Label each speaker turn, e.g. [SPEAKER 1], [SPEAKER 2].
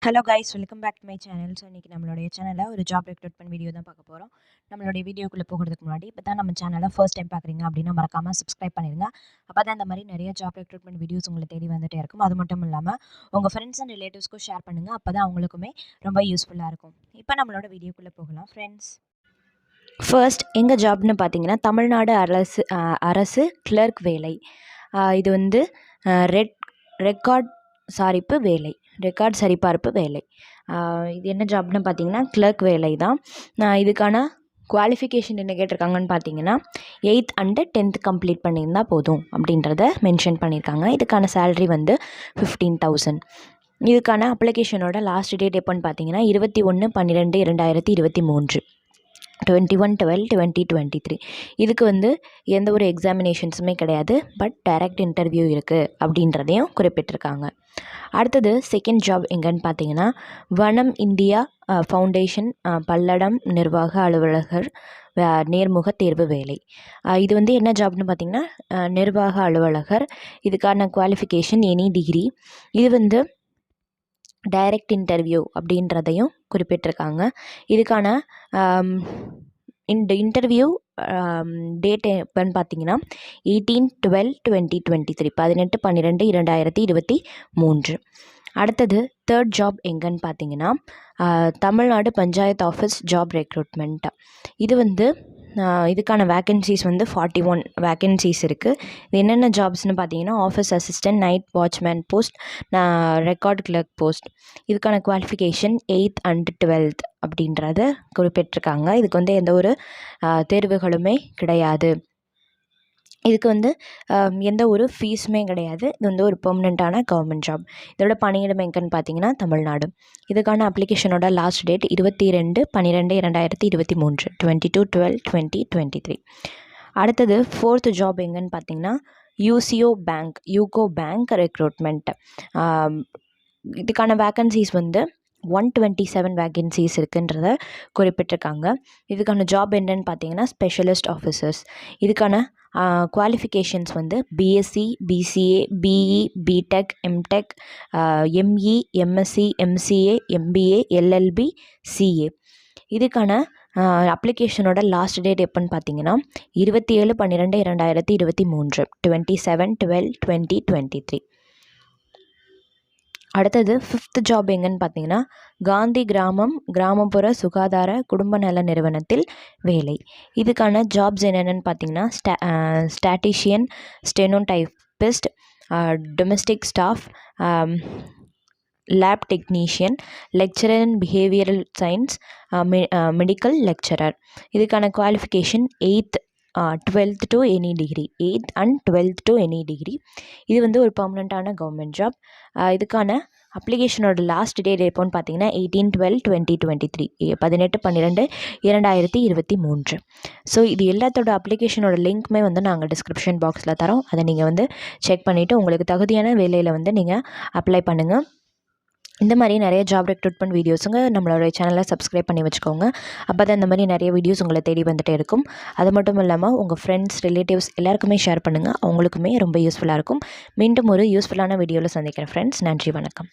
[SPEAKER 1] Hello guys, welcome back to my channel. So இன்றைக்கி நம்மளுடைய சேனலில் ஒரு ஜாப் ரெக்ரூட்மெண்ட் வீடியோ தான் பார்க்க போகிறோம். நம்மளுடைய வீடியோக்குள்ளே போகிறதுக்கு முன்னாடி இப்போ தான் நம்ம சேனலை ஃபர்ஸ்ட் டைம் பார்க்குறீங்க அப்படின்னா மறக்காமல் சப்ஸ்கிரைப் பண்ணிடுங்க. அப்போ தான் இந்த மாதிரி நிறைய ஜாப் ரெக்ரூட்மெண்ட் வீடியோஸ் உங்களை தேடி வந்துகிட்டே இருக்கும். அது மட்டும் இல்லாமல் உங்கள் ஃப்ரெண்ட்ஸ் அண்ட் ரிலேட்டிவ்ஸ்க்கும் ஷேர் பண்ணுங்கள். அப்போ தான் அவங்களுக்குமே ரொம்ப யூஸ்ஃபுல்லாக இருக்கும். இப்போ நம்மளோட வீடியோக்குள்ளே போகலாம் ஃப்ரெண்ட்ஸ். ஃபர்ஸ்ட் எங்கள் ஜாப்னு பார்த்தீங்கன்னா தமிழ்நாடு அரசு கிளர்க் வேலை. இது வந்து ரெக்கார்ட் சரிபார்ப்பு வேலை. இது என்ன ஜாப்னு பார்த்தீங்கன்னா கிளர்க் வேலை தான். இதுக்கான குவாலிஃபிகேஷன் என்ன கேட்டிருக்காங்கன்னு பார்த்தீங்கன்னா 8th and 10th கம்ப்ளீட் பண்ணியிருந்தால் போதும் அப்படின்றத மென்ஷன் பண்ணியிருக்காங்க. இதுக்கான சேலரி வந்து 15,000. இதுக்கான அப்ளிகேஷனோட லாஸ்ட் டேட் எப்போன்னு பார்த்தீங்கன்னா 21/12/2023 21/12/2023. இதுக்கு வந்து எந்த ஒரு எக்ஸாமினேஷன்ஸுமே கிடையாது, பட் டைரக்ட் இன்டர்வியூ இருக்குது அப்படின்றதையும் குறிப்பிட்டிருக்காங்க. அடுத்தது செகண்ட் ஜாப் எங்கன்னு பார்த்தீங்கன்னா வனம் இந்தியா ஃபவுண்டேஷன் பல்லடம் நிர்வாக அலுவலகர் நேர்முக தேர்வு வேலை. இது வந்து என்ன ஜாப்னு பார்த்தீங்கன்னா நிர்வாக அலுவலகர். இதுக்கான குவாலிஃபிகேஷன் எனி டிகிரி. இது வந்து டைரக்ட் இன்டர்வியூ அப்படின்றதையும் குறிப்பிட்டிருக்காங்க. இதுக்கான இந்த இன்டர்வியூ டேட் எப்போன்னு பார்த்தீங்கன்னா 18/12/2023 18/12/2023. அடுத்தது தேர்ட் ஜாப் எங்கன்னு பார்த்தீங்கன்னா Tamil Nadu panchayat office job recruitment. இது வந்து இதுக்கான வேக்கன்சிஸ் வந்து 41 வேக்கன்சிஸ் இருக்குது. இது என்னென்ன ஜாப்ஸ்னு பார்த்தீங்கன்னா office assistant, night watchman post, record clerk post. இதுக்கான குவாலிஃபிகேஷன் 8th and 12th அப்படின்றத குறிப்பிட்டிருக்காங்க. இதுக்கு வந்து எந்த ஒரு தேர்வுகளுமே கிடையாது. இதுக்கு வந்து எந்த ஒரு ஃபீஸுமே கிடையாது. இது வந்து ஒரு பெர்மனெண்ட்டான கவர்மெண்ட் ஜாப். இதோட பணியிடம் எங்கன்னு பார்த்தீங்கன்னா தமிழ்நாடு. இதுக்கான அப்ளிகேஷனோட லாஸ்ட் டேட் 22/12/2023 22/12/2023. அடுத்தது ஃபோர்த் ஜாப் எங்கன்னு பார்த்தீங்கன்னா யூகோ பேங்க் ரெக்ரூட்மெண்ட். இதுக்கான வேக்கன்சிஸ் வந்து 127 வேக்கன்சிஸ் இருக்குன்றத குறிப்பிட்டிருக்காங்க. இதுக்கான ஜாப் என்னன்னு பார்த்தீங்கன்னா ஸ்பெஷலிஸ்ட் ஆஃபீஸர்ஸ். இதுக்கான குவாலிஃபிகேஷன்ஸ் வந்து BSc, BCA, BE, BTech, MTech, ME, MSc, MCA, MBA, LLB, CA. இதுக்கான அப்ளிகேஷனோட லாஸ்ட் டேட் எப்போன்னு பார்த்தீங்கன்னா 27/12/2023 27/12/2023. அடுத்தது ஃபிஃப்த் ஜாப் எங்கன்னு பார்த்தீங்கன்னா காந்தி கிராமப்புற சுகாதார குடும்ப நல நிறுவனத்தில் வேலை. இதுக்கான ஜாப்ஸ் என்னென்னு பார்த்தீங்கன்னா statistician, stenotypist, domestic staff, lab technician, lecturer in behavioural science, medical lecturer. இதுக்கான qualification 8th 12th to any degree 8th and 12th to any degree. இது வந்து ஒரு பெர்மனெண்ட்டான கவர்மெண்ட் ஜாப். இதுக்கான அப்ளிகேஷனோட லாஸ்ட் டேட் எப்போன்னு பார்த்தீங்கன்னா 18/12/2023 18/12/2023. ஸோ இது எல்லாத்தோட அப்ளிகேஷனோட லிங்க்குமே வந்து நாங்கள் டிஸ்கிரிப்ஷன் பாக்ஸில் தரோம். அதை நீங்கள் வந்து செக் பண்ணிவிட்டு உங்களுக்கு தகுதியான வேலையில் வந்து நீங்கள் அப்ளை பண்ணுங்கள். இந்த மாதிரி நிறைய ஜாப் ரெக்ரூட்மெண்ட் வீடியோஸுங்க நம்மளோட சேனலில் சப்ஸ்கிரைப் பண்ணி வச்சுக்கோங்க. அப்போ தான் இந்த மாதிரி நிறைய வீடியோஸ் உங்களை தேடி வந்துகிட்டே இருக்கும். அது மட்டும் இல்லாமல் உங்கள் ஃப்ரெண்ட்ஸ், ரிலேட்டிவ்ஸ் எல்லாருக்குமே ஷேர் பண்ணுங்கள். அவங்களுக்குமே ரொம்ப யூஸ்ஃபுல்லாக இருக்கும். மீண்டும் ஒரு யூஸ்ஃபுல்லான வீடியோவில் சந்திக்கிறேன் ஃப்ரெண்ட்ஸ். நன்றி, வணக்கம்.